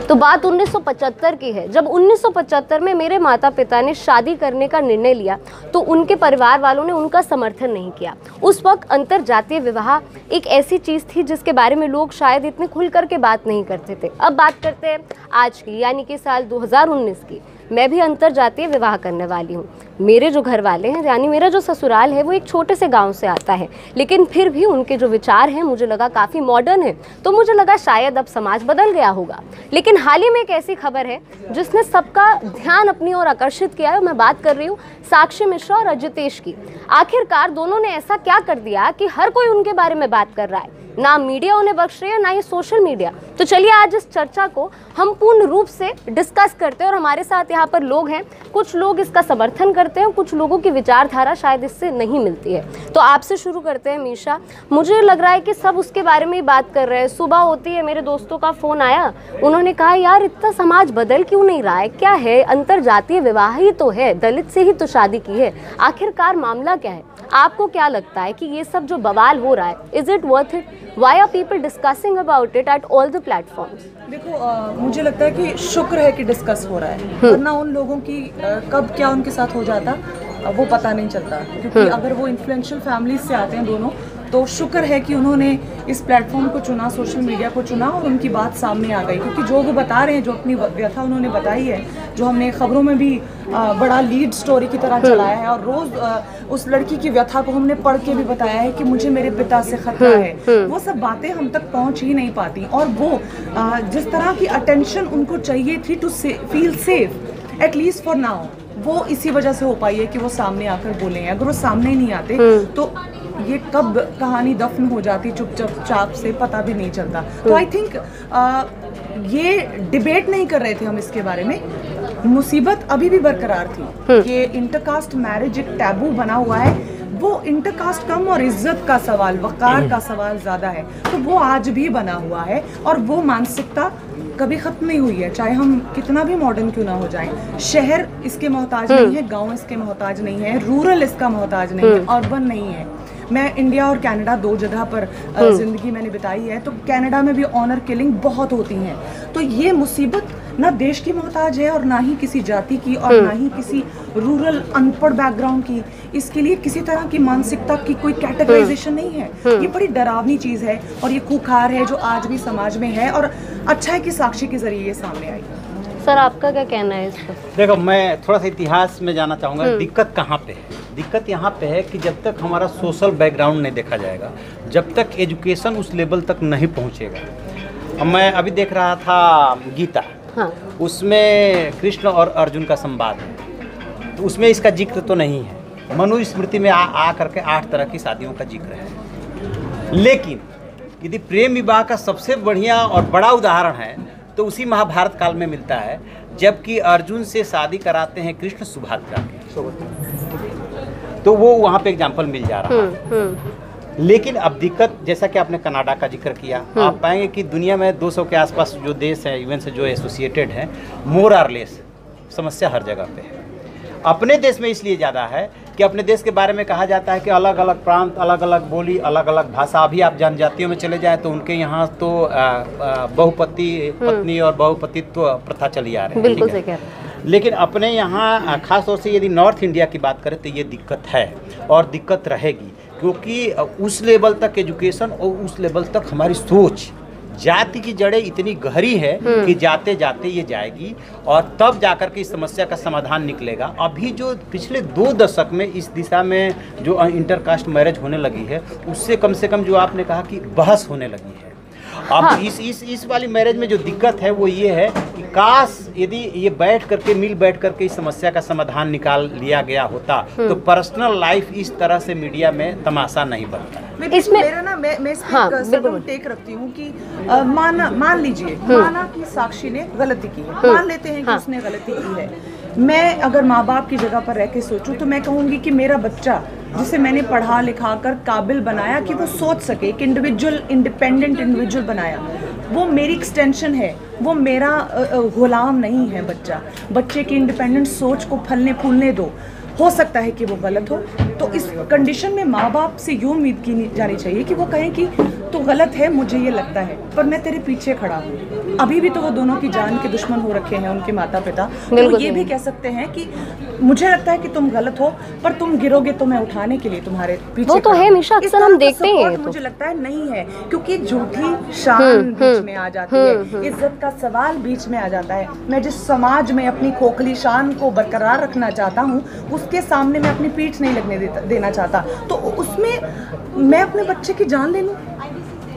तो बात 1975 की है। जब 1975 में मेरे माता पिता ने शादी करने का निर्णय लिया तो उनके परिवार वालों ने उनका समर्थन नहीं किया। उस वक्त अंतरजातीय विवाह एक ऐसी चीज़ थी जिसके बारे में लोग शायद इतने खुल कर के बात नहीं करते थे। अब बात करते हैं आज की, यानी कि साल 2019 की। मैं भी अंतरजातीय विवाह करने वाली हूँ। मेरे जो घर वाले हैं, यानी मेरा जो ससुराल है, वो एक छोटे से गांव से आता है, लेकिन फिर भी उनके जो विचार हैं मुझे लगा काफ़ी मॉडर्न है। तो मुझे लगा शायद अब समाज बदल गया होगा। लेकिन हाल ही में एक ऐसी खबर है जिसने सबका ध्यान अपनी ओर आकर्षित किया है। मैं बात कर रही हूँ साक्षी मिश्रा और अजितेश की। आखिरकार दोनों ने ऐसा क्या कर दिया कि हर कोई उनके बारे में बात कर रहा है। ना मीडिया उन्हें बख्श रही है, ना ही सोशल मीडिया। तो चलिए आज इस चर्चा को हम पूर्ण रूप से डिस्कस करते हैं। और हमारे साथ यहाँ पर लोग हैं, कुछ लोग इसका समर्थन करते हैं, कुछ लोगों की विचारधारा शायद इससे नहीं मिलती है। तो आपसे शुरू करते हैं मीशा। मुझे लग रहा है कि सब उसके बारे में ही बात कर रहे हैं। सुबह होती है, मेरे दोस्तों का फ़ोन आया, उन्होंने कहा यार इतना समाज बदल क्यों नहीं रहा है, क्या है, अंतरजातीय विवाह ही तो है, दलित से ही तो शादी की है, आखिरकार मामला क्या है। आपको क्या लगता है कि ये सब जो बवाल हो रहा है, is it worth it? Why are people discussing about it at all the platforms? देखो, मुझे लगता है कि शुक्र है कि डिस्कस हो रहा है, वरना उन लोगों की कब क्या उनके साथ हो जाता वो पता नहीं चलता। क्योंकि अगर वो इन्फ्लुएंशियल फैमिलीज से आते हैं दोनों, तो शुक्र है कि उन्होंने इस प्लेटफॉर्म को चुना, सोशल मीडिया को चुना, और उनकी बात सामने आ गई। क्योंकि जो वो बता रहे हैं, जो अपनी व्यथा उन्होंने बताई है, जो हमने खबरों में भी बड़ा लीड स्टोरी की तरह चलाया है, और रोज़ उस लड़की की व्यथा को हमने पढ़ के भी बताया है कि मुझे मेरे पिता से खतरा है, वो सब बातें हम तक पहुंच ही नहीं पाती। और वो जिस तरह की अटेंशन उनको चाहिए थी to feel safe, at least for now, वो इसी वजह से हो पाई है कि वो सामने आकर बोले हैं। अगर वो सामने नहीं आते तो ये कब कहानी दफन हो जाती चुपचाप से, पता भी नहीं चलता। तो आई थिंक ये डिबेट नहीं कर रहे थे हम इसके बारे में, मुसीबत अभी भी बरकरार थी कि इंटरकास्ट मैरिज एक टैबू बना हुआ है। वो इंटरकास्ट कम और इज्जत का सवाल, वकार का सवाल ज़्यादा है, तो वो आज भी बना हुआ है। और वो मानसिकता कभी ख़त्म नहीं हुई है, चाहे हम कितना भी मॉडर्न क्यों ना हो जाएं। शहर इसके मोहताज नहीं है, गांव इसके मोहताज नहीं है, रूरल इसका मोहताज नहीं है, अर्बन नहीं है। मैं इंडिया और कनाडा दो जगह पर ज़िंदगी मैंने बिताई है, तो कनाडा में भी ऑनर किलिंग बहुत होती हैं। तो ये मुसीबत ना देश की मोहताज है, और ना ही किसी जाति की, और ना ही किसी रूरल अनपढ़ बैकग्राउंड की। इसके लिए किसी तरह की मानसिकता की कोई कैटेगराइजेशन नहीं है। ये बड़ी डरावनी चीज़ है, और ये खूंखार है जो आज भी समाज में है। और अच्छा है कि साक्षी के जरिए ये सामने आई। सर आपका क्या कहना है इस पर? देखो, मैं थोड़ा सा इतिहास में जाना चाहूँगा। दिक्कत कहाँ पे है? दिक्कत यहाँ पे है कि जब तक हमारा सोशल बैकग्राउंड नहीं देखा जाएगा, जब तक एजुकेशन उस लेवल तक नहीं पहुँचेगा। मैं अभी देख रहा था गीता, हाँ। उसमें कृष्ण और अर्जुन का संवाद है, तो उसमें इसका जिक्र तो नहीं है। मनुस्मृति में आ करके 8 तरह की शादियों का जिक्र है। लेकिन यदि प्रेम विवाह का सबसे बढ़िया और बड़ा उदाहरण है तो उसी महाभारत काल में मिलता है, जबकि अर्जुन से शादी कराते हैं कृष्ण सुभद्रा के, तो वो वहाँ पे एग्जाम्पल मिल जा रहा है। लेकिन अब दिक्कत, जैसा कि आपने कनाडा का जिक्र किया, आप पाएंगे कि दुनिया में 200 के आसपास जो देश हैं, इवन से जो एसोसिएटेड हैं, मोर और लेस समस्या हर जगह पे है। अपने देश में इसलिए ज़्यादा है कि अपने देश के बारे में कहा जाता है कि अलग अलग प्रांत, अलग अलग बोली, अलग अलग भाषा। अभी आप जनजातियों में चले जाएं तो उनके यहाँ तो बहुपति पत्नी और बहुपतित्व प्रथा चली आ रही है। बिल्कुल सही कह रहे हैं। लेकिन अपने यहाँ खास तौर से यदि नॉर्थ इंडिया की बात करें तो ये दिक्कत है और दिक्कत रहेगी, क्योंकि उस लेवल तक एजुकेशन और उस लेवल तक हमारी सोच, जाति की जड़ें इतनी गहरी है कि जाते जाते ये जाएगी, और तब जाकर के इस समस्या का समाधान निकलेगा। अभी जो पिछले 2 दशक में इस दिशा में जो इंटरकास्ट मैरिज होने लगी है, उससे कम से कम जो आपने कहा कि बहस होने लगी है। अब हाँ। इस वाली मैरिज में जो दिक्कत है वो ये है कि काश यदि ये बैठ करके इस समस्या का समाधान निकाल लिया गया होता तो पर्सनल लाइफ इस तरह से मीडिया में तमाशा नहीं बनता। इसमें मेरा ना मैं इस पे टेक रखती हूँ कि मान लीजिए माना कि साक्षी ने गलती की है, मान लेते हैं कि उसने गलती की है। मैं अगर माँ बाप की जगह पर रह के सोचूं तो मैं कहूँगी कि मेरा बच्चा, जिसे मैंने पढ़ा लिखा कर काबिल बनाया कि वो सोच सके, एक इंडिपेंडेंट इंडिविजुअल बनाया, वो मेरी एक्सटेंशन है, वो मेरा गुलाम नहीं है। बच्चे की इंडिपेंडेंट सोच को फलने फूलने दो। हो सकता है कि वो गलत हो, तो इस कंडीशन में माँ बाप से यूँ उम्मीद की जानी चाहिए कि वो कहें कि तो गलत है, मुझे ये लगता है, पर मैं तेरे पीछे खड़ा हूँ। अभी भी तो वो दोनों की जान के दुश्मन हो रखे हैं उनके माता पिता, तो वो ये भी कह सकते हैं कि मुझे लगता है कि तुम गलत हो, पर तुम गिरोगे तो मैं उठाने के लिए तुम्हारे पीछे। वो तो है मिशा, अक्सर हम देखते हैं। मुझे लगता है नहीं है, क्योंकि झूठी शान बीच में आ जाती है, इज्जत का सवाल बीच में आ जाता है। मैं जिस समाज में अपनी खोखली शान को बरकरार रखना चाहता हूँ, उसके सामने मैं अपनी पीठ नहीं लगने देना चाहता, तो उसमें मैं अपने बच्चे की जान ले लूं,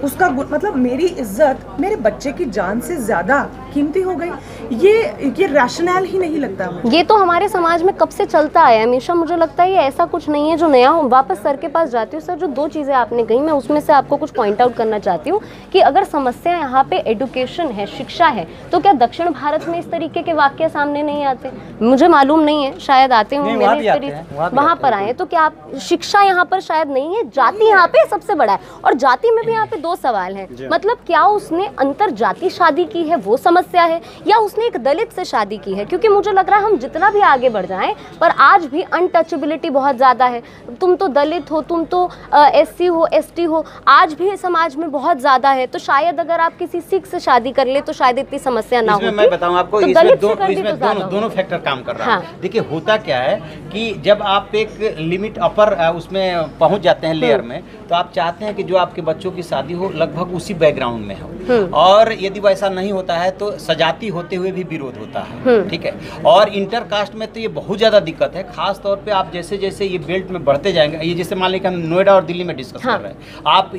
उसका मतलब मेरी इज्जत मेरे बच्चे की जान से ज्यादा कीमती हो गई। ये रैशनल ही नहीं लगता मुझे। ये तो हमारे समाज में कब से चलता आया है हमेशा। मुझे लगता है ये ऐसा कुछ नहीं है जो नया हो। वापस सर के पास जाती हूँ। सर, जो 2 चीज़ें आपने कही, मैं उसमें से आपको कुछ पॉइंट आउट करना चाहती हूँ कि अगर समस्या यहाँ पे एडुकेशन है, शिक्षा है, तो क्या दक्षिण भारत में इस तरीके के वाक्य सामने नहीं आते? मुझे मालूम नहीं है, शायद आते हों, मैंने इस तरीके वहाँ पर आए। तो क्या आप शिक्षा यहाँ पर शायद नहीं है, जाति यहाँ पे सबसे बड़ा है, और जाति में भी यहाँ पे 2 सवाल हैं। मतलब क्या उसने अंतर जाति शादी की है, वो समस्या है, या उसने एक दलित से शादी की है? क्योंकि मुझे लग रहा है हम जितना भी आगे बढ़ जाएं, पर आज भी अनटचेबिलिटी बहुत ज़्यादा है। तुम तो दलित हो, तुम तो SC हो, ST हो, आज भी समाज में बहुत ज़्यादा है। तो शायद अगर आप किसी सिख से शादी कर ले तो शायद इतनी समस्या ना होती। मैं बताऊं आपको, तो इसमें दोनों फैक्टर काम कर रहा है। हाँ। देखिए, होता क्या है कि जब आप एक लिमिट अपर उसमें पहुंच जाते हैं लेयर में, तो आप चाहते हैं कि जो आपके बच्चों की शादी हो लगभग उसी बैकग्राउंड में हो, और यदि वैसा नहीं होता है तो सजाती होते हुए भी विरोध होता है। ठीक है, और इंटर कास्ट में तो ये बहुत ज़्यादा दिक्कत है। खास तौर पे आप जैसे जैसे ये बेल्ट में बढ़ते जाएंगे, ये जैसे मान लीजिए हम नोएडा और दिल्ली में डिस्कस कर रहे हैं, आप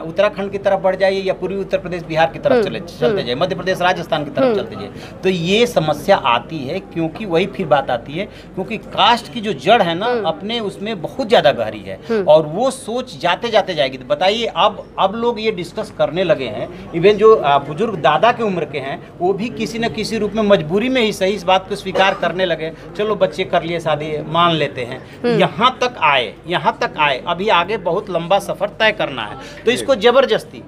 उत्तराखंड की तरफ बढ़ जाइए या पूर्वी उत्तर प्रदेश बिहार की तरफ चलते जाइए, मध्य प्रदेश राजस्थान की तरफ चलते जाइए, तो ये समस्या आती है। क्योंकि वही फिर बात आती है, क्योंकि कास्ट की जो जड़ है ना अपने उसमें बहुत ज़्यादा गहरी है, और वो सोच जाते जाते जाएगी। तो बताइए, अब लोग ये डिस्कस करने लगे हैं, इवन जो बुजुर्ग दादा की उम्र के हैं वो भी किसी न किसी रूप में मजबूरी में ही सही इस बात को स्वीकार करने लगे। चलो बच्चे कर लिए शादी, मान लेते हैं। यहाँ तक आए, अभी आगे बहुत लंबा सफर तय करना है। तो इसको जबरदस्ती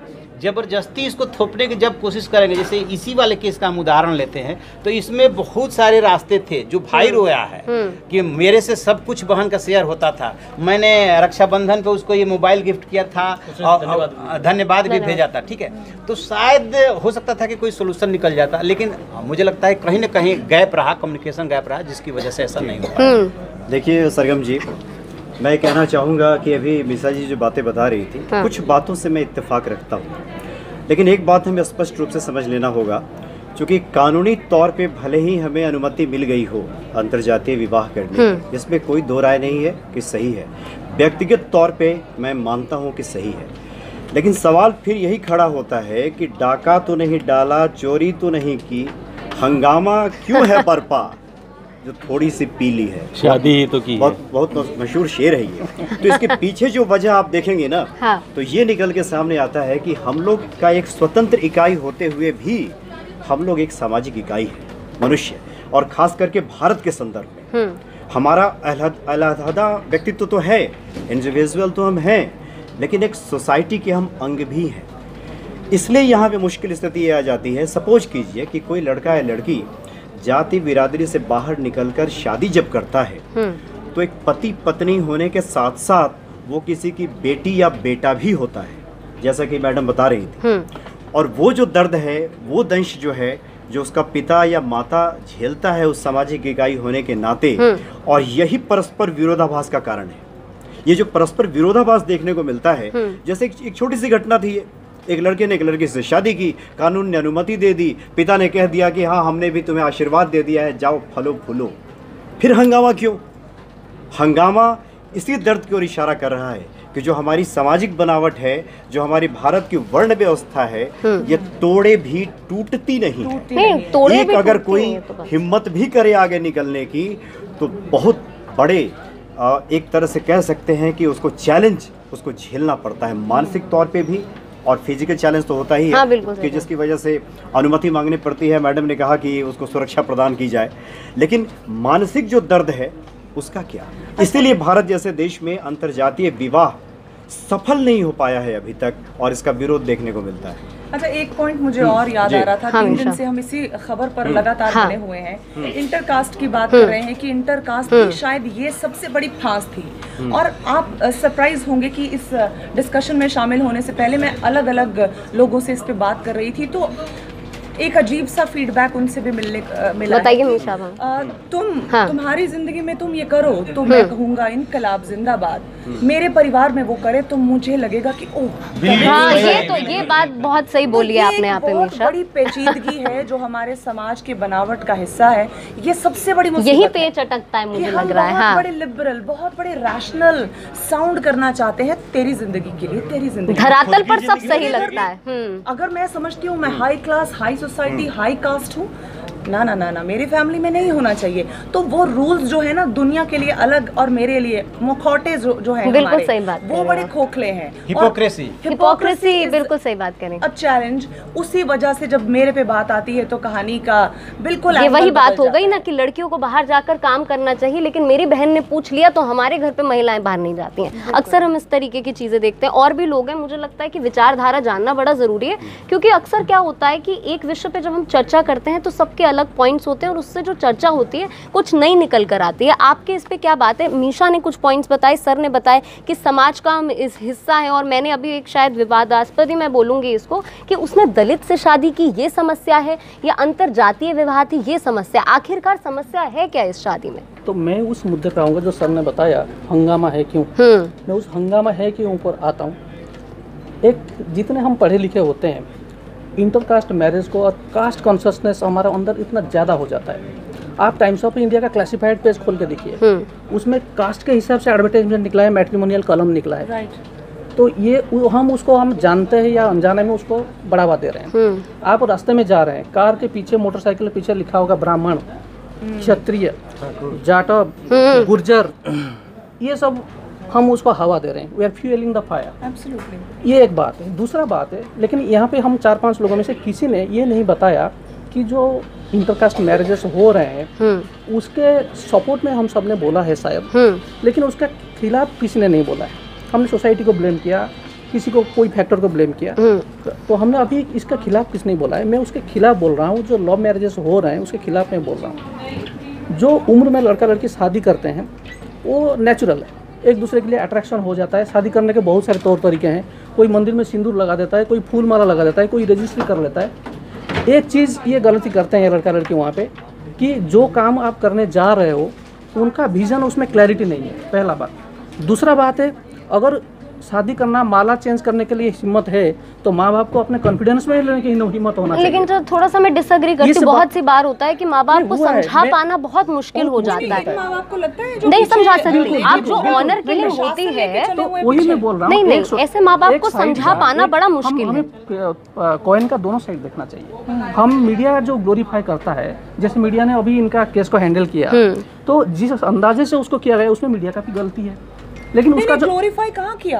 इसको थोपने की जब कोशिश करेंगे, जैसे इसी वाले केस का हम उदाहरण लेते हैं, तो इसमें बहुत सारे रास्ते थे। जो भाई रोया है कि मेरे से सब कुछ बहन का शेयर होता था, मैंने रक्षाबंधन पे उसको ये मोबाइल गिफ्ट किया था और धन्यवाद भी भेजा था। ठीक है, तो शायद हो सकता था कि कोई सोल्यूशन निकल जाता, लेकिन मुझे लगता है कहीं ना कहीं गैप रहा, कम्युनिकेशन गैप रहा, जिसकी वजह से ऐसा नहीं हुआ। देखिए सरगम जी, मैं कहना चाहूँगा कि अभी मिसा जी जो बातें बता रही थी, कुछ बातों से मैं इत्तेफाक रखता हूँ, लेकिन एक बात हमें स्पष्ट रूप से समझ लेना होगा। क्योंकि कानूनी तौर पे भले ही हमें अनुमति मिल गई हो अंतर्जातीय विवाह करने की, इसमें कोई दो राय नहीं है कि सही है, व्यक्तिगत तौर पे मैं मानता हूँ कि सही है, लेकिन सवाल फिर यही खड़ा होता है कि डाका तो नहीं डाला, चोरी तो नहीं की, हंगामा क्यों है बरपा जो थोड़ी सी पीली है, शादी ही तो की। बहुत मशहूर शेर है ये। तो इसके पीछे जो वजह आप देखेंगे ना, हाँ। तो ये निकल के सामने आता है कि हम लोग का एक स्वतंत्र इकाई होते हुए भी हम लोग एक सामाजिक इकाई है, मनुष्य, और खास करके भारत के संदर्भ में हमारा अलहदा व्यक्तित्व तो है, इंडिविजुअल तो हम हैं, लेकिन एक सोसाइटी के हम अंग भी हैं। इसलिए यहाँ पे मुश्किल स्थिति ये आ जाती है, सपोज कीजिए कि कोई लड़का या लड़की जाति बिरादरी से बाहर निकलकर शादी जब करता है, तो एक पति पत्नी होने के साथ साथ वो किसी की बेटी या बेटा भी होता है, जैसा कि मैडम बता रही थी। और वो जो दर्द है, वो दंश जो है, जो उसका पिता या माता झेलता है उस सामाजिक इकाई होने के नाते, और यही परस्पर विरोधाभास का कारण है। ये जो परस्पर विरोधाभास देखने को मिलता है, जैसे एक छोटी सी घटना थी, एक लड़के ने एक लड़की से शादी की, कानून ने अनुमति दे दी, पिता ने कह दिया कि हाँ हमने भी तुम्हें आशीर्वाद दे दिया है, जाओ फलो फूलो। फिर हंगामा क्यों? हंगामा इसी दर्द की ओर इशारा कर रहा है कि जो हमारी सामाजिक बनावट है, जो हमारी भारत की वर्ण व्यवस्था है, ये तोड़े भी टूटती नहीं है। एक अगर कोई हिम्मत भी करे आगे निकलने की, तो बहुत बड़े एक तरह से कह सकते हैं कि उसको चैलेंज उसको झेलना पड़ता है, मानसिक तौर पे भी, और फिजिकल चैलेंज तो होता ही है। हाँ, कि जिसकी वजह से अनुमति मांगनी पड़ती है। मैडम ने कहा कि उसको सुरक्षा प्रदान की जाए, लेकिन मानसिक जो दर्द है उसका क्या? इसीलिए भारत जैसे देश में अंतर्जातीय विवाह सफल नहीं हो पाया है अभी तक, और इसका विरोध देखने को मिलता है। अच्छा, एक पॉइंट मुझे और याद आ रहा था, 3 दिन हमेशा। से हम इसी खबर पर लगातार हाँ। बने हुए हैं, इंटरकास्ट की बात कर रहे हैं कि इंटरकास्ट की शायद ये सबसे बड़ी फांस थी। और आप सरप्राइज होंगे कि इस डिस्कशन में शामिल होने से पहले मैं अलग अलग लोगों से इस पे बात कर रही थी, तो एक अजीब सा फीडबैक उनसे भी मिला। बताइए है कि, मीशा मैम। हाँ। तुम्हारी जिंदगी में तुम ये करो तो मैं कहूँगा इनकलाब जिंदाबाद, मेरे परिवार में वो करे तो मुझे लगेगा कि ओह। हाँ, ये बात बहुत सही बोली है आपने यहाँ पे बहुत मीशा। बड़ी पेचीदगी है जो हमारे समाज के बनावट का हिस्सा है। ये सबसे बड़ी मुसीबत यही है पेच अटकता है, कि मुझे हम लग रहा है। बहुत हाँ, बड़े लिबरल, बहुत बड़े रैशनल साउंड करना चाहते हैं तेरी जिंदगी के लिए, तेरी जिंदगी। धरातल पर सब सही लगता है। अगर मैं समझती हूँ मैं high class, high society, high cast हूँ, ना ना ना ना, मेरी फैमिली में नहीं होना चाहिए। तो वो रूल्स जो है ना दुनिया के लिए अलग और मेरे लिए मुखौटे जो है बिल्कुल हमारे, सही बात वो बड़े खोखले हैं। हिपोक्रेसी, बिल्कुल सही बात करें। अब चैलेंज उसी वजह से जब मेरे पे बात आती है तो कहानी का बिल्कुल ये वही एंगल बात बदल हो गई जाता ना कि लड़कियों को बाहर जाकर काम करना चाहिए, लेकिन मेरी बहन ने पूछ लिया तो हमारे घर पे महिलाएं बाहर नहीं जाती हैं। अक्सर हम इस तरीके की चीजें देखते हैं। और भी लोग हैं, मुझे लगता है कि विचारधारा जानना बड़ा जरूरी है, क्योंकि अक्सर क्या होता है कि एक विषय पे जब हम चर्चा करते हैं तो सबके अलग पॉइंट्स होते हैं और उससे जो चर्चा होती है कुछ नई निकल कर आती है। आपके इस पे क्या बात है? मीशा ने कुछ पॉइंट्स बताए, सर ने बताए कि समाज का हम इस हिस्सा है, और मैंने अभी एक शायद विवादास्पद ही मैं बोलूंगी इसको कि उसने दलित से शादी की, ये समस्या है, या अंतर जातीय विवाह थी, ये समस्या। आखिरकार समस्या है क्या इस शादी में? तो मैं उस मुद्दे पे आऊँगा जो सर ने बताया, हंगामा है क्यों। मैं उस हंगामा है क्यों पर आता हूँ। एक जितने हम पढ़े लिखे होते हैं, इंटरकास्ट मैरिज को और कास्ट कॉन्शियसनेस हमारा अंदर इतना ज़्यादा हो जाता है। आप टाइम्स ऑफ इंडिया का क्लासिफाइड पेज खोल के देखिए, उसमें कास्ट के हिसाब से एडवर्टाइजमेंट निकला है, मैट्रिमोनियल कॉलम निकला है। तो ये हम जानते हैं या अनजाने में उसको बढ़ावा दे रहे हैं। आप रास्ते में जा रहे हैं, कार के पीछे, मोटरसाइकिल के पीछे लिखा होगा ब्राह्मण, क्षत्रिय, जाटव, गुर्जर, ये सब हम उसको हवा दे रहे हैं। We are fuelling the fire. Absolutely. ये एक बात है। दूसरा बात है, लेकिन यहाँ पे हम 4-5 लोगों में से किसी ने ये नहीं बताया कि जो इंटरकास्ट मैरिजेस हो रहे हैं उसके सपोर्ट में हम सब ने बोला है शायद, लेकिन उसके खिलाफ किसी ने नहीं बोला है। हमने सोसाइटी को ब्लेम किया, किसी को कोई फैक्टर को ब्लेम किया, तो हमने अभी इसका खिलाफ किस नहीं बोला है। मैं उसके खिलाफ बोल रहा हूँ, जो लव मैरिजेस हो रहे हैं उसके खिलाफ मैं बोल रहा हूँ। जो उम्र में लड़का लड़की शादी करते हैं वो नेचुरल है, एक दूसरे के लिए अट्रैक्शन हो जाता है। शादी करने के बहुत सारे तौर तरीके हैं। कोई मंदिर में सिंदूर लगा देता है, कोई फूल माला लगा देता है, कोई रजिस्ट्री कर लेता है। एक चीज़ ये गलती करते हैं लड़का लड़की वहाँ पे कि जो काम आप करने जा रहे हो उनका विज़न, उसमें क्लैरिटी नहीं है, पहला बात। दूसरा बात है, अगर शादी करना, माला चेंज करने के लिए हिम्मत है तो माँ बाप को अपने कॉन्फिडेंस में लेने की हिम्मत होना चाहिए। लेकिन जो थोड़ा सा मैं डिसएग्री करती हूँ, बहुत सी बार होता है कि माँ बाप को समझा पाना बहुत मुश्किल हो जाता है। माँ बाप को लगता है जो नहीं पीछे समझा है, सकती। आप जो ऑनर किलिंग होती है, तो वही मैं बोल रहा हूँ। नहीं, ऐसे माँ बाप को समझा पाना बड़ा मुश्किल है। हमें कॉइन का दोनों साइड देखना चाहिए। हम मीडिया जो ग्लोरीफाई करता है, जैसे मीडिया ने अभी इनका केस को हैंडल किया, तो जिस अंदाजे से उसको किया गया उसमें मीडिया का भी गलती है। लेकिन उसका जो ग्लोरीफाई कहाँ किया,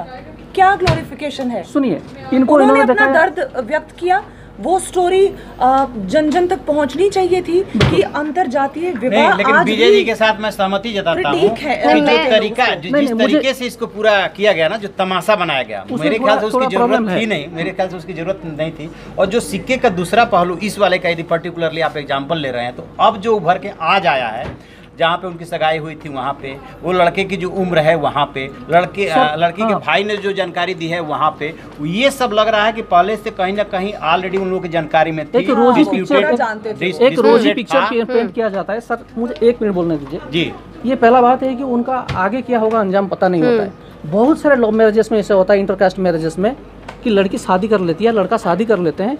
क्या ग्लोरिफिकेशन है? सुनिए, इनको उन्होंने इन्होंने अपना देखा दर्द व्यक्त किया, वो स्टोरी जन जन तक पहुंचनी चाहिए थी कि अंतर जातीय विवाह नहीं, लेकिन आज विजय भी जी के साथ मैं सहमति जताता हूँ ठीक है। कि जो मैं- तरीका जिस तरीके से इसको पूरा किया गया ना, जो तमाशा बनाया गया, मेरे ख्याल से उसकी थोड़ा जरूरत प्रॉब्लम थी है। नहीं, मेरे ख्याल से उसकी जरूरत नहीं थी। और जो सिक्के का दूसरा पहलू इस वाले का, यदि पर्टिकुलरली आप एग्जाम्पल ले रहे हैं, तो अब जो उभर के आज आया है, जहाँ पे उनकी सगाई हुई थी वहाँ पे, वो लड़के की जो उम्र है वहाँ पे, लड़की के भाई ने जो जानकारी दी है वहाँ पे, ये सब लग रहा है कि पहले से कहीं ना कहीं ऑलरेडी उन लोगों की जानकारी में थी। एक रोजी पिक्चर डिस्प्यूटेड पेंट किया जाता है। सर मुझे 1 मिनट बोलने दीजिए जी। ये पहला बात है कि उनका आगे क्या होगा अंजाम पता नहीं होता है। बहुत सारे लव मैरिजेस में ऐसा होता है, इंटरकास्ट मैरिजेस में, कि लड़की शादी कर लेती है, लड़का शादी कर लेते हैं,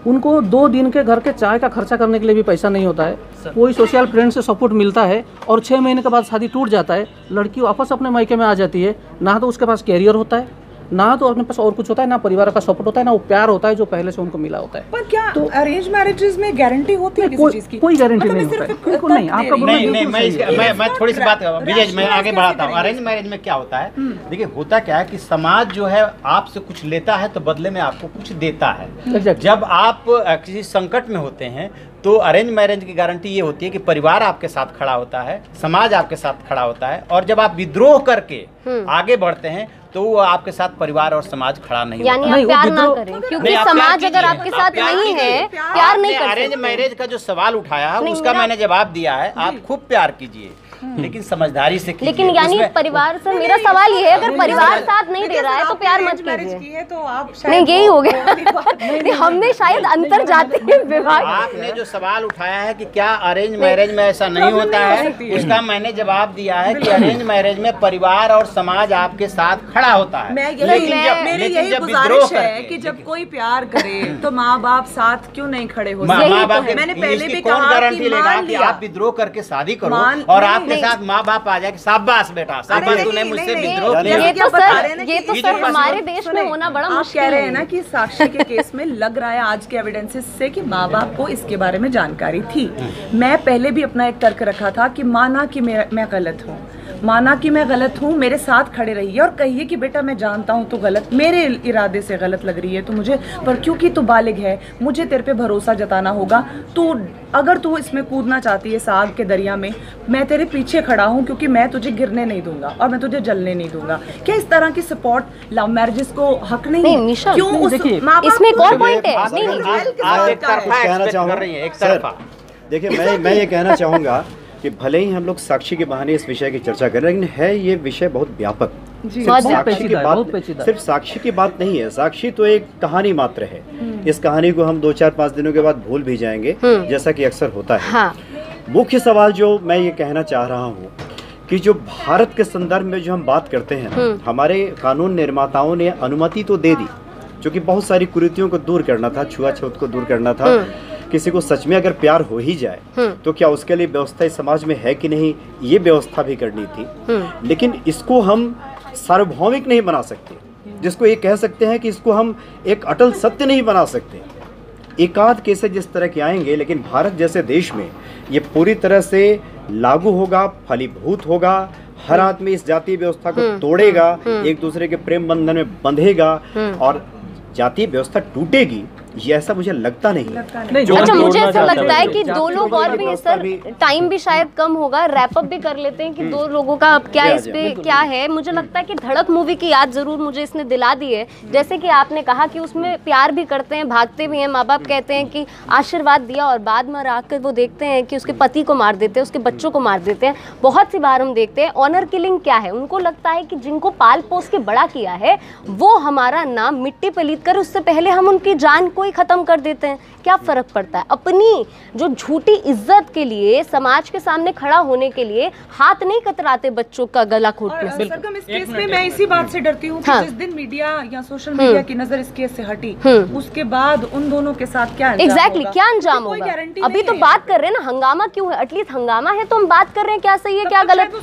उनको 2 दिन के घर के चाय का खर्चा करने के लिए भी पैसा नहीं होता है। कोई सोशल फ्रेंड से सपोर्ट मिलता है और 6 महीने के बाद शादी टूट जाता है, लड़की वापस अपने मायके में आ जाती है। ना तो उसके पास कैरियर होता है, ना तो अपने पास और कुछ होता है, ना परिवार का सपोर्ट होता है, ना वो प्यार होता है जो पहले से उनको मिला होता है। पर क्या तो अरेंज मैरिजेस में गारंटी होती है किसी चीज की? कोई गारंटी मतलब नहीं मैं होता सिर्फ है, बिल्कुल नहीं। आपका बोलना नहीं, बिल्कुल सही है। मैं थोड़ी सी बात विजय, मैं आगे कैसे बढ़ाता हूँ। करेंगे? अरेंज मैरिज में क्या होता है, देखिए होता क्या है कि समाज जो है आपसे कुछ लेता है तो बदले में आपको कुछ देता है। Exactly. जब आप किसी संकट में होते हैं तो अरेंज मैरिज की गारंटी ये होती है कि परिवार आपके साथ खड़ा होता है, समाज आपके साथ खड़ा होता है, और जब आप विद्रोह करके आगे बढ़ते हैं तो वो आपके साथ परिवार और समाज खड़ा नहीं होता। यानी आप प्यार ना करें, क्योंकि समाज अगर आपके साथ नहीं है, प्यार नहीं कर सकते। अरेंज मैरिज का जो सवाल उठाया है उसका मैंने जवाब दिया है, आप खूब प्यार कीजिए लेकिन समझदारी से कीजिए। लेकिन यानी परिवार से मेरा सवाल ये है, अगर परिवार साथ नहीं दे रहा है तो प्यार मत कीजिए। तो आप नहीं, यही हो गया। हमने शायद अंतर जातीय विवाह, आपने जो सवाल उठाया है कि क्या अरेंज मैरिज में ऐसा नहीं होता है, उसका मैंने जवाब दिया है कि अरेंज मैरिज में परिवार और समाज आपके साथ खड़ा होता है। मेरी यही गुजारिश है कि जब कोई प्यार करे तो माँ बाप साथ क्यों नहीं खड़े हो सकते? माँ बाप मैंने पहले भी कौन कहा गारंटी लेगा कि आप विद्रोह करके शादी करो और आपके साथ माँ बाप आ जाए कि शाबाश बेटा, शाबाश तूने मुझसे विद्रोह किया। ये तो सर हमारे देश में होना बड़ा मुश्किल है। कह रहे हैं ना कि साक्षी के केस में लग रहा है आज के एविडेंसेस से कि माँ बाप को इसके बारे में जानकारी थी। मैं पहले भी अपना एक तर्क रखा था कि माना कि मैं गलत हूँ, माना कि मैं गलत हूँ, मेरे साथ खड़े रहिए और कहिए कि बेटा मैं जानता हूँ तो गलत, मेरे इरादे से गलत लग रही है तो मुझे, पर क्योंकि तू बालिग है मुझे तेरे पे भरोसा जताना होगा। तो अगर तू इसमें कूदना चाहती है साग के दरिया में, मैं तेरे पीछे खड़ा हूँ क्योंकि मैं तुझे गिरने नहीं दूंगा और मैं तुझे जलने नहीं दूंगा। क्या इस तरह की सपोर्ट लव मैरिजेस को हक नहीं है? क्यों इसमें एक और पॉइंट है। देखिए मैं ये कहना चाहूँगा कि भले ही हम लोग साक्षी के बहाने इस विषय की चर्चा कर रहे हैं, लेकिन है ये विषय बहुत व्यापक। सिर्फ साक्षी की बात नहीं है, साक्षी तो एक कहानी मात्र है। इस कहानी को हम 2-4-5 दिनों के बाद भूल भी जाएंगे, जैसा कि अक्सर होता है। हाँ। मुख्य सवाल जो मैं ये कहना चाह रहा हूँ कि जो भारत के संदर्भ में जो हम बात करते हैं, हमारे कानून निर्माताओं ने अनुमति तो दे दी, जो कि बहुत सारी कुरीतियों को दूर करना था, छुआछूत को दूर करना था। किसी को सच में अगर प्यार हो ही जाए तो क्या उसके लिए व्यवस्था इस समाज में है कि नहीं, ये व्यवस्था भी करनी थी। लेकिन इसको हम सार्वभौमिक नहीं बना सकते, जिसको ये कह सकते हैं कि इसको हम एक अटल सत्य नहीं बना सकते। एकाध केसेस जिस तरह के आएंगे, लेकिन भारत जैसे देश में ये पूरी तरह से लागू होगा, फलीभूत होगा। हर आदमी इस जातीय व्यवस्था को तोड़ेगा, एक दूसरे के प्रेम बंधन में बंधेगा और जातीय व्यवस्था टूटेगी, ये ऐसा मुझे लगता नहीं। अच्छा, मुझे ऐसा लगता है कि दो लोग और भी, सर टाइम भी शायद कम होगा, रैप अप भी कर लेते हैं कि दो लोगों का अब क्या इस पे क्या है। मुझे लगता है कि धड़क मूवी की याद जरूर मुझे इसने दिला दी है। जैसे कि आपने कहा कि उसमें प्यार भी करते हैं, भागते भी हैं, माँ बाप कहते हैं कि आशीर्वाद दिया और बाद में आकर वो देखते हैं कि उसके पति को मार देते हैं, उसके बच्चों को मार देते हैं। बहुत सी बार हम देखते हैं ऑनर किलिंग क्या है। उनको लगता है कि जिनको पाल पोस के बड़ा किया है वो हमारा नाम मिट्टी पलीत कर उससे पहले हम उनकी जान को ही खत्म कर देते हैं। क्या फर्क पड़ता है? अपनी जो झूठी इज्जत के लिए, समाज के सामने खड़ा होने के लिए हाथ नहीं कतराते बच्चों का गला घोटने से। सरगम, इस केस में मैं इसी बात से डरती हूँ कि जिस दिन मीडिया या सोशल मीडिया की नजर इस केस से हटी, उसके बाद उन दोनों के साथ क्या क्या अंजाम होगा? अभी तो बात कर रहे हैं ना, हंगामा क्यों है? एटलीस्ट हंगामा है तो हम बात कर रहे हैं क्या सही है क्या गलत।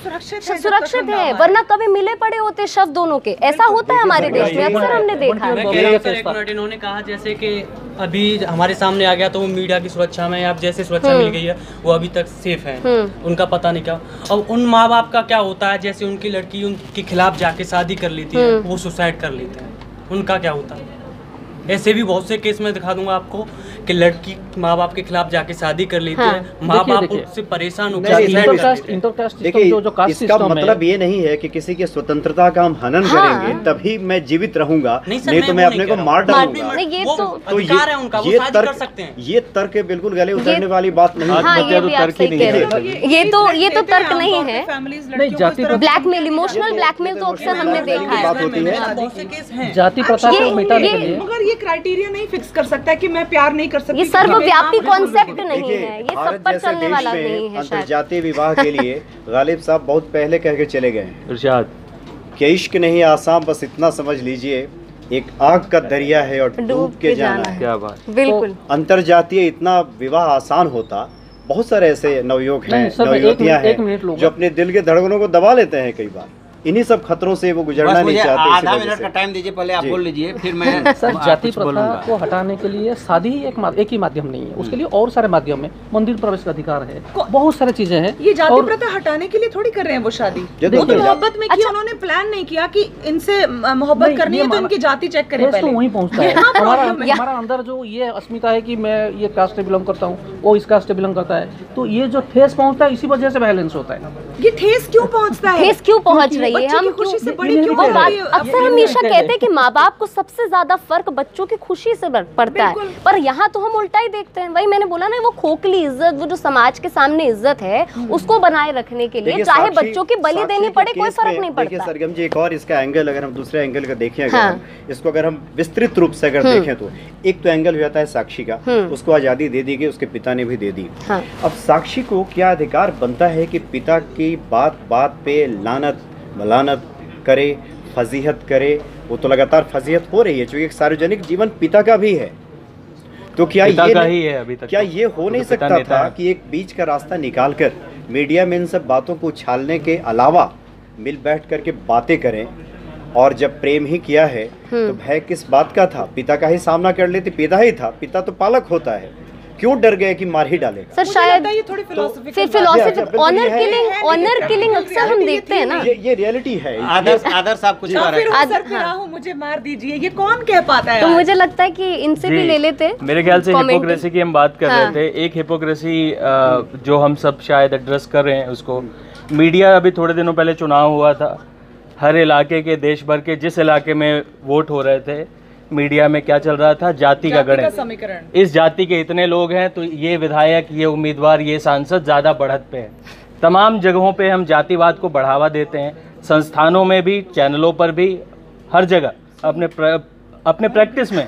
सुरक्षित है, वरना कभी मिले पड़े होते शव दोनों के। ऐसा होता है हमारे देश में, अक्सर हमने देखा है। इन्होंने कहा जैसे कि अभी हमारे सामने आ गया तो वो मीडिया की सुरक्षा में, अब जैसे सुरक्षा मिल गई है वो अभी तक सेफ है, उनका पता नहीं क्या। अब उन माँ बाप का क्या होता है, जैसे उनकी लड़की उनके खिलाफ जाके शादी कर लेती है, वो सुसाइड कर लेते हैं, उनका क्या होता है? ऐसे भी बहुत से केस में दिखा दूंगा आपको कि लड़की माँ बाप के खिलाफ जाके शादी कर लेती है, माँ बाप उससे परेशान होकर देखिए, इसका मतलब ये नहीं है कि किसी की स्वतंत्रता का हम हनन करेंगे तभी मैं जीवित रहूंगा, नहीं तो मैं अपने को मार डालूंगा। तो ये तर्क बिल्कुल गले उतरने वाली बात नहीं है। ये तो तर्क नहीं है। ब्लैकमेल, इमोशनल ब्लैकमेल तो अक्सर हमने देखा है। जाति प्रथा को मिटाने के लिए मगर ये क्राइटेरिया नहीं फिक्स कर सकता कि मैं प्यार नहीं कर सकती। ये सर्वव्यापी कॉन्सेप्ट नहीं है, ये सब पर चलने वाला नहीं है। अंतर्जातीय विवाह के लिए गालिब साहब बहुत पहले कह के चले गए इरशाद कि इश्क नहीं आसान, बस इतना समझ लीजिए एक आग का दरिया है और डूब के जाना है। क्या बात, बिल्कुल। अंतर्जातीय इतना विवाह आसान होता, बहुत सारे ऐसे नवयुवक हैं, नवयुवतियां हैं जो अपने दिल के धड़कनों को दबा लेते हैं कई बार। इन्हीं सब खतरों से वो गुजरना नहीं चाहते। आधा मिनट का टाइम दीजिए, पहले आप बोल लीजिए फिर मैं सर जाति प्रथा को हटाने के लिए शादी ही एक ही माध्यम नहीं है, उसके लिए और सारे माध्यम है। मंदिर प्रवेश का अधिकार है, बहुत सारी चीजें हैं। ये जाति प्रथा हटाने के लिए थोड़ी कर रहे हैं वो शादी, वो तो मोहब्बत में किया। उन्होंने प्लान नहीं किया कि इनसे मोहब्बत करनी है तो इनकी जाति चेक करें पहले। तो वहीं पहुंचता है हमारा अंदर जो ये अस्मिता है कि मैं ये कास्ट से बिलोंग करता हूँ, वो इस कास्ट से बिलोंग करता है, तो ये जो ठेस पहुँचता है इसी वजह से वायलेंस होता है। ये ठेस क्यों पहुँचता है? ठेस क्यों पहुँच रही चाहिए, बच्चों हम की खुशी से बड़ी क्यों वो बात बड़ी, अक्सर हमेशा कहते हैं कि माँ बाप को सबसे ज्यादा फर्क बच्चों की खुशी से पड़ता है, पर यहाँ तो हम उल्टा ही देखते हैं। वही मैंने बोला ना, वो खोखली इज्जत, वो जो समाज के सामने इज्जत है उसको बनाए रखने के लिए चाहे बच्चों की बलि देनी पड़े, कोई फर्क नहीं पड़ता। सरगम जी, एक और इसका एंगल अगर हम दूसरे एंगल का देखें, इसको अगर हम विस्तृत रूप से अगर देखें तो एक तो एंगल हो जाता है साक्षी का, उसको आजादी दे दी गई, उसके पिता ने भी दे दी। अब साक्षी को क्या अधिकार बनता है कि पिता की बात बात पे लानत मलानत करे, फजीहत करे? वो तो लगातार फजीहत हो रही है, क्योंकि एक सार्वजनिक जीवन पिता का भी है। तो क्या ये अभी तक क्या ये हो नहीं सकता था कि एक बीच का रास्ता निकालकर मीडिया में इन सब बातों को उछालने के अलावा मिल बैठ करके बातें करें? और जब प्रेम ही किया है तो भय किस बात का था? पिता का ही सामना कर लेते, पिता ही था, पिता तो पालक होता है, क्यों डर गए कि मार ही डालेगा? सर शायद ये थोड़ी फिलोसफी ऑनर किलिंग अक्सर हम देखते हैं ना, ये रियलिटी है। आदर्श आप कुछ मुझे मार दीजिए, ये कौन कह पाता है? तो मुझे लगता है कि इनसे भी ले लेते। मेरे ख्याल से हिपोक्रेसी की हम बात कर रहे थे। एक हिपोक्रेसी जो हम सब शायद एड्रेस कर रहे हैं उसको, मीडिया अभी थोड़े दिनों पहले चुनाव हुआ था, हर इलाके के देश भर के जिस इलाके में वोट हो रहे थे, मीडिया में क्या चल रहा था? जाति का गणित। इस जाति के इतने लोग हैं तो ये विधायक, ये उम्मीदवार, ये सांसद ज़्यादा बढ़त पे है। तमाम जगहों पे हम जातिवाद को बढ़ावा देते हैं, संस्थानों में भी, चैनलों पर भी, हर जगह अपने प्रैक्टिस में।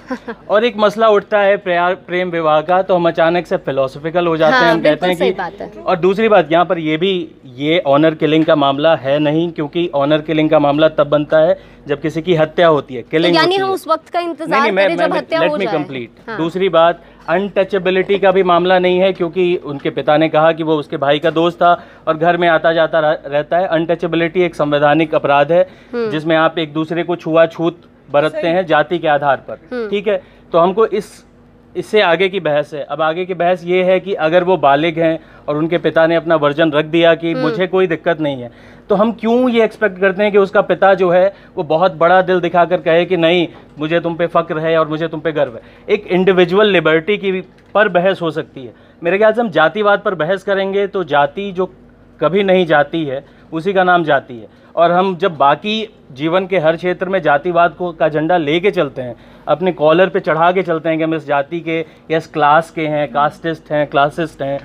और एक मसला उठता है प्रेम विवाह का, तो हम अचानक से फिलोसफिकल हो जाते हैं। हम कहते हैं कि, और दूसरी बात यहाँ पर ये ऑनर किलिंग का मामला है नहीं, क्योंकि ऑनर किलिंग का मामला तब बनता है जब किसी की हत्या होती है, किलिंग यानी हम उस वक्त का इंतजार करें जब हत्या हो जाए। कंप्लीट। दूसरी बात, अनटचेबिलिटी का भी मामला नहीं है, क्योंकि उनके पिता ने कहा कि वो उसके भाई का दोस्त था और घर में आता जाता रहता है। अनटचेबिलिटी एक संवैधानिक अपराध है जिसमें आप एक दूसरे को छुआछूत बरतते हैं जाति के आधार पर, ठीक है? तो हमको इससे आगे की बहस है। अब आगे की बहस ये है कि अगर वो बालिग हैं और उनके पिता ने अपना वर्जन रख दिया कि मुझे कोई दिक्कत नहीं है, तो हम क्यों ये एक्सपेक्ट करते हैं कि उसका पिता जो है वो बहुत बड़ा दिल दिखाकर कहे कि नहीं, मुझे तुम पे फक्र है और मुझे तुम पे गर्व है। एक इंडिविजुअल लिबर्टी की पर बहस हो सकती है। मेरे ख्याल से हम जातिवाद पर बहस करेंगे तो जाति जो कभी नहीं जाती है उसी का नाम जाति है। और हम जब बाकी जीवन के हर क्षेत्र में जातिवाद का झंडा लेके चलते हैं, अपने कॉलर पे चढ़ा के चलते हैं कि हम इस जाति के या इस क्लास के हैं, कास्टिस्ट हैं, क्लासिस्ट हैं,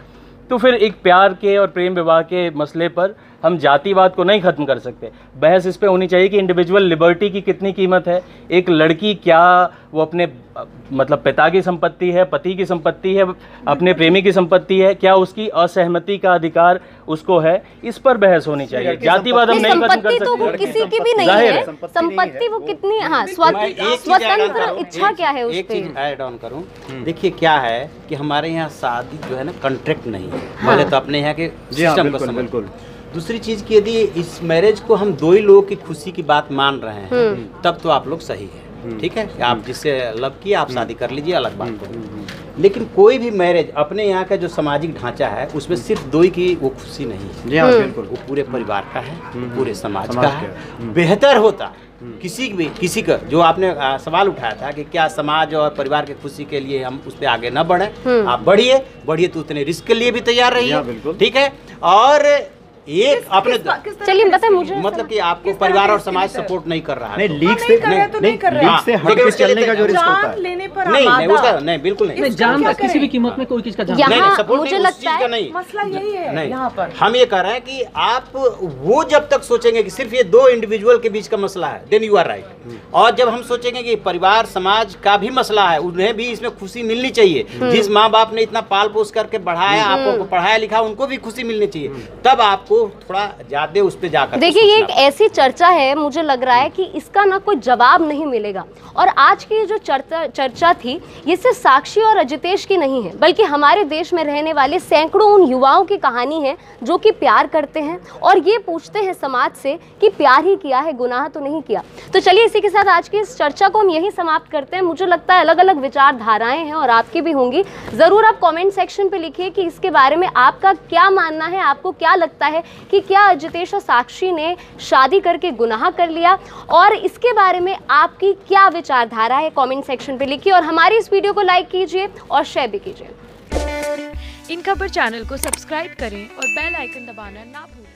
तो फिर एक प्यार के और प्रेम विवाह के मसले पर हम जातिवाद को नहीं ख़त्म कर सकते। बहस इस पे होनी चाहिए कि इंडिविजुअल लिबर्टी की कितनी कीमत है। एक लड़की क्या वो अपने मतलब पिता की संपत्ति है, पति की संपत्ति है, अपने प्रेमी की संपत्ति है, क्या उसकी असहमति का अधिकार उसको है? इस पर बहस होनी चाहिए। जातिवाद हम नहीं खत्म कर सकते। तो वो किसी की भी नहीं है, संपत्ति वो कितनी, हाँ, स्वतंत्र इच्छा क्या है? एक चीज ऐड ऑन करूं, देखिए क्या है कि हमारे यहाँ शादी जो है ना कॉन्ट्रैक्ट नहीं है, पहले तो अपने यहाँ के सिस्टम को समझ। दूसरी चीज की यदि इस मैरिज को हम दो ही लोगों की खुशी की बात मान रहे हैं तब तो आप लोग सही है, ठीक है? आप जिससे लव किए आप शादी कर लीजिए, अलग बात है। लेकिन कोई भी मैरिज अपने यहाँ का जो सामाजिक ढांचा है उसमें सिर्फ दो ही की वो खुशी नहीं है, बिल्कुल वो पूरे परिवार का है, पूरे समाज का है। बेहतर होता किसी का जो आपने सवाल उठाया था कि क्या समाज और परिवार की खुशी के लिए हम उस पर आगे न बढ़े, आप बढ़िए तो उतने रिस्क के लिए भी तैयार रहिए, ठीक है? और एक अपने चलिए बताएं मुझे, मतलब कि आपको परिवार और समाज सपोर्ट नहीं कर रहा है, नहीं लीक से हट के चलने का जो रिस्क होता है, नहीं उसका नहीं, बिल्कुल नहीं, जान का किसी भी कीमत में कोई किसका जान नहीं, सपोर्ट मुझे लगता है नहीं, मसला यही है नहीं, यहाँ पर हम ये कह रहे हैं कि आप वो जब तक सोचेंगे कि सिर्फ ये दो इंडिविजुअल के बीच का मसला है, देन यू आर राइट। और जब हम सोचेंगे कि परिवार समाज का भी मसला है, उन्हें भी इसमें खुशी मिलनी चाहिए, जिस माँ बाप ने इतना पाल पोस करके बढ़ाया, आपको पढ़ाया लिखा, उनको भी खुशी मिलनी चाहिए, तब आपको थोड़ा ज्यादा उस पे जाकर देखिए। ये एक ऐसी चर्चा है, मुझे लग रहा है कि इसका ना कोई जवाब नहीं मिलेगा। और आज की जो चर्चा थी ये सिर्फ साक्षी और अजितेश की नहीं है, बल्कि हमारे देश में रहने वाले सैकड़ों उन युवाओं की कहानी है जो कि प्यार करते हैं और ये पूछते हैं समाज से कि प्यार ही किया है, गुनाह तो नहीं किया। तो चलिए इसी के साथ आज की इस चर्चा को हम यही समाप्त करते हैं। मुझे लगता है अलग अलग विचारधाराएं हैं और आपकी भी होंगी। ज़रूर आप कमेंट सेक्शन पे लिखिए कि इसके बारे में आपका क्या मानना है, आपको क्या लगता है कि क्या अजितेश और साक्षी ने शादी करके गुनाह कर लिया, और इसके बारे में आपकी क्या विचारधारा है कमेंट सेक्शन पे लिखिए। और हमारी इस वीडियो को लाइक कीजिए और शेयर भी कीजिए। इन खबर चैनल को सब्सक्राइब करें और बेल आइकन दबाना ना भूलें।